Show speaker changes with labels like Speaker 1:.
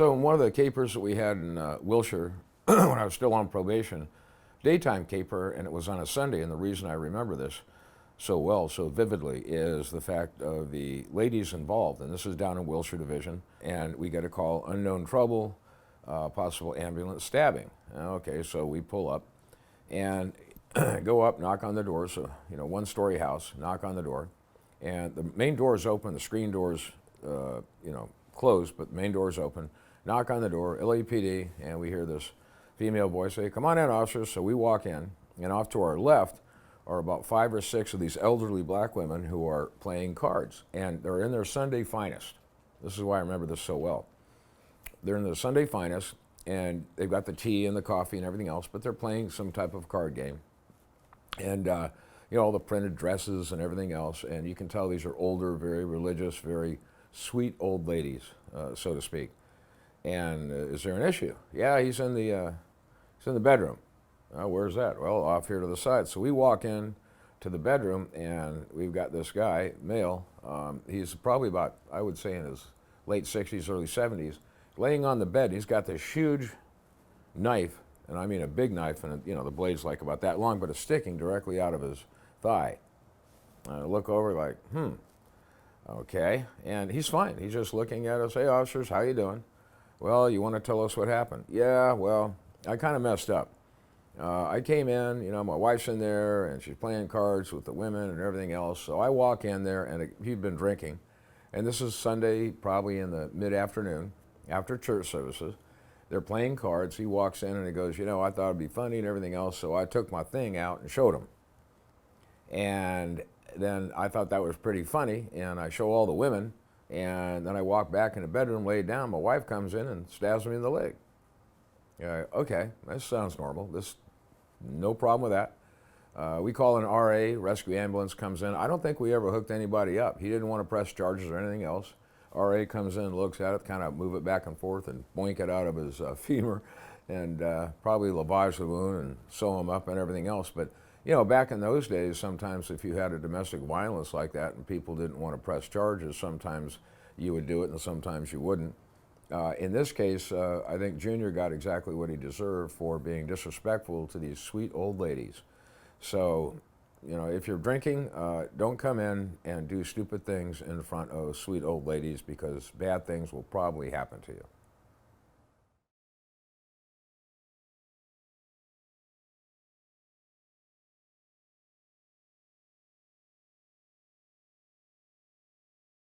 Speaker 1: So in one of the capers that we had in Wilshire, when I was still on probation, daytime caper, and it was on a Sunday, and the reason I remember this so well, so vividly, is the fact of the ladies involved, and this is down in Wilshire Division, and we get a call, unknown trouble, possible ambulance stabbing. Okay, so we pull up and go up, knock on the door, so, one-story house, knock on the door, and the main door is open, the screen door's, closed, but the main door is open. Knock on the door, LAPD, and we hear this female voice say, "Come on in, officers." So we walk in, and off to our left are about 5 or 6 of these elderly black women who are playing cards, and they're in their Sunday finest. This is why I remember this so well. They're in their Sunday finest, and they've got the tea and the coffee and everything else, but they're playing some type of card game. And, all the printed dresses and everything else, and you can tell these are older, very religious, very sweet old ladies, so to speak. And is there an issue? Yeah, he's in the bedroom. Where's that? Well, off here to the side. So we walk in to the bedroom, and we've got this guy, male. He's probably about, I would say, in his late 60s, early 70s, laying on the bed. He's got this huge knife, and I mean a big knife, and the blade's like about that long, but it's sticking directly out of his thigh. I look over like, okay, and he's fine. He's just looking at us. "Hey, officers, how you doing?" "Well, you want to tell us what happened?" "Yeah, well, I kind of messed up. I came in, my wife's in there, and she's playing cards with the women and everything else. So I walk in there, and he'd been drinking. And this is Sunday, probably in the mid-afternoon, after church services. They're playing cards. He walks in, and he goes, I thought it'd be funny and everything else, so I took my thing out and showed him. And then I thought that was pretty funny, and I show all the women, and then I walk back in the bedroom, lay down. My wife comes in and stabs me in the leg. Okay, that sounds normal. No problem with that. We call an RA, rescue ambulance comes in. I don't think we ever hooked anybody up. He didn't want to press charges or anything else. RA comes in, looks at it, kind of move it back and forth and boink it out of his femur, and probably lavage the wound and sew him up and everything else. But back in those days, sometimes if you had a domestic violence like that and people didn't want to press charges, sometimes you would do it and sometimes you wouldn't. In this case, I think Junior got exactly what he deserved for being disrespectful to these sweet old ladies. So, if you're drinking, don't come in and do stupid things in front of sweet old ladies, because bad things will probably happen to you.